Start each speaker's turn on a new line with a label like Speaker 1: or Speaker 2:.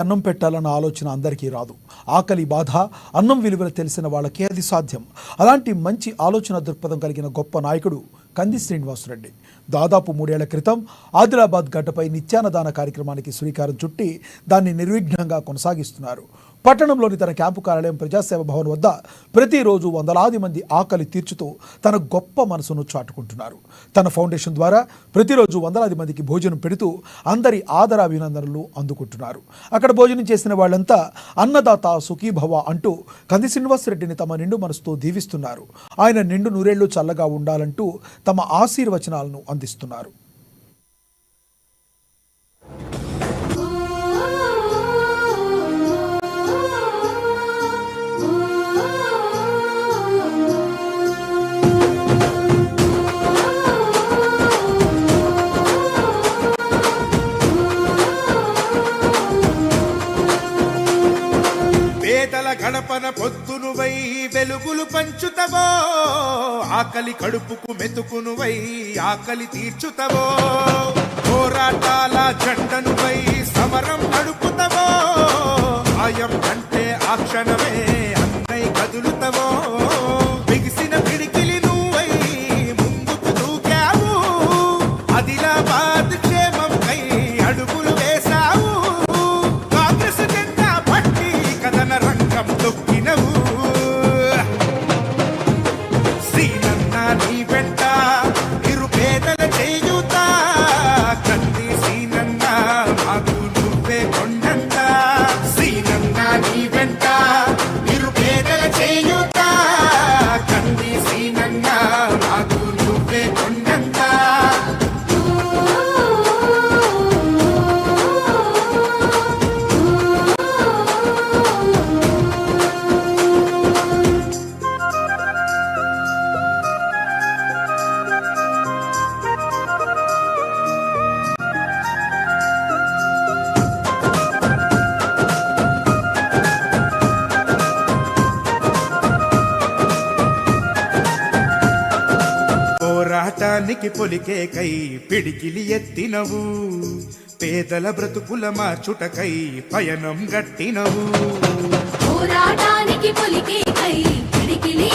Speaker 1: అన్నం పెట్టాలన్న ఆలోచన అందరికీ రాదు. ఆకలి బాధ, అన్నం విలువలు తెలిసిన వాళ్ళకే అది సాధ్యం. అలాంటి మంచి ఆలోచన దృక్పథం కలిగిన గొప్ప నాయకుడు కంది శ్రీనివాసరెడ్డి. దాదాపు 3 ఏళ్ల క్రితం ఆదిలాబాద్ గడ్డపై నిత్యాన్నదాన కార్యక్రమానికి శ్రీకారం చుట్టి దాన్ని నిర్విఘ్నంగా కొనసాగిస్తున్నారు. పట్టణంలోని తన క్యాంపు కార్యాలయం ప్రజాసేవ భవన్ వద్ద ప్రతిరోజు వందలాది మంది ఆకలి తీర్చుతూ తన గొప్ప మనసును చాటుకుంటున్నారు. తన ఫౌండేషన్ ద్వారా ప్రతిరోజు వందలాది మందికి భోజనం పెడుతూ అందరి ఆదరాభినందనలు అందుకుంటున్నారు. అక్కడ భోజనం చేసిన వాళ్ళంతా అన్నదాత సుఖీభవ అంటూ కంది శ్రీనివాసరెడ్డిని తమ నిండు మనసుతో దీవిస్తున్నారు. ఆయన నిండు నూరేళ్లు చల్లగా ఉండాలంటూ తమ ఆశీర్వచనాలను అందిస్తున్నారు.
Speaker 2: గడపన పొద్దునువై వెలుగులు పంచుతవో, ఆకలి కడుపుకు మెతుకునువై ఆకలి తీర్చుతవో, పోరాటాల జెండనువై సమరం నడుపుతవో, ఆయం అంటే ఆ క్షణమే అన్నై కదులుతవో, బిగిసిన పిడికిలి నువ్వై ముందుకు దూకావు, ఆదిలాబాద్ క్షేమం కై అడుగులు వేశావు, కాంగ్రెస్ జెండా పట్టి కథన రంగం తొక్కినవు, శ్రీనన్న నీ వెంట నిరుపేదల చేయుత, కంది శ్రీనన్న మాకు నువ్వే కొండంత, శ్రీనన్న నీ వెంట నిరుపేదల చేయుత, కంది శ్రీనన్న మాకు నువ్వే కొండంత. పోరాటానికి పొలికే కై పిడికిలి ఎత్తినవు, పేదల బ్రతుకుల మార్చుటకై పయనం గట్టినవు,
Speaker 3: పోరాటానికి పొలికే కై పిడికిలి